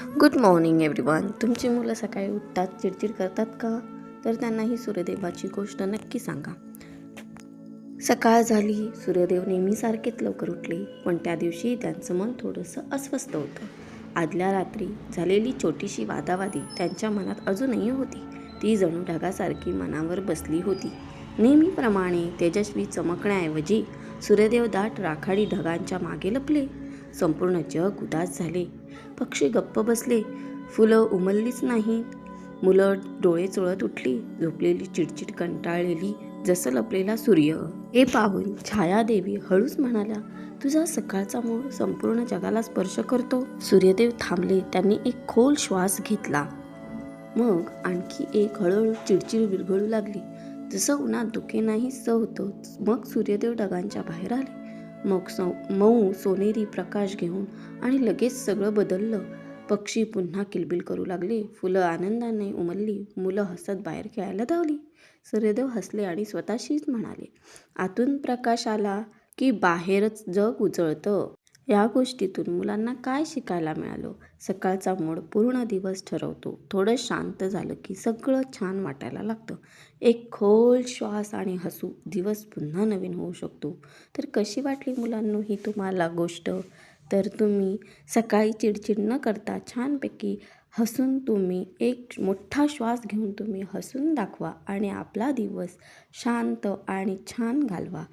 Good morning everyone. तुमची मुलं सकाळी उठतात चिडचिड करतात का? तर त्यांना ही सूर्यदेवाची गोष्ट नक्की सांगा. सकाळ झाली, सूर्यदेव नेहमीसारखेच लवकर उठले, पण त्या दिवशी त्यांचं मन थोडंसं अस्वस्थ होतं. आदल्या रात्री झालेली छोटीशी वादावादी त्यांच्या मनात अजूनही होती. ती जणू ढगासारखी मनावर बसली होती. नेहमीप्रमाणे तेजस्वी चमकण्याऐवजी सूर्यदेव दाट राखाडी ढगांच्या मागे लपले. संपूर्ण जग उदास झाले. पक्षी गप्प बसले. फुलं उमललीच नाहीत. मुलं डोळे चोळत उठली, झोपलेली चिडचिड कंटाळलेली जसं लपलेला सूर्य. हे पाहून छायादेवी हळूच म्हणाल्या, तुझा सकाळचा मूड संपूर्ण जगाला स्पर्श करतो. सूर्यदेव थांबले. त्यांनी एक खोल श्वास घेतला. मग आणखी एक हळूहळू चिडचिड विरघळू लागली. जसं उन्हात धुके नाहीसं होतं. मग सूर्यदेव ढगांच्या बाहेर आले. मग मऊ सोनेरी प्रकाश घेऊन, आणि लगेच सगळं बदललं. पक्षी पुन्हा किलबिल करू लागले. फुलं आनंदाने उमलली. मुलं हसत बाहेर खेळायला धावली. सूर्यदेव हसले आणि स्वतःशीच म्हणाले, आतून प्रकाश आला की बाहेरच जग उजळतं. या गोष्टीतून मुलांना काय शिकायला मिळालं? सकाळचा मूड पूर्ण दिवस ठरवतो. थोडं शांत झालं की सगळं छान वाटायला लागतं. एक खोल श्वास आणि हसू, दिवस पुन्हा नवीन होऊ शकतो. तर कशी वाटली मुलांनो ही तुम्हाला गोष्ट? तर तुम्ही सकाळी चिडचिड न करता छानपैकी हसून तुम्ही एक मोठा श्वास घेऊन तुम्ही हसून दाखवा आणि आपला दिवस शांत आणि छान घालवा.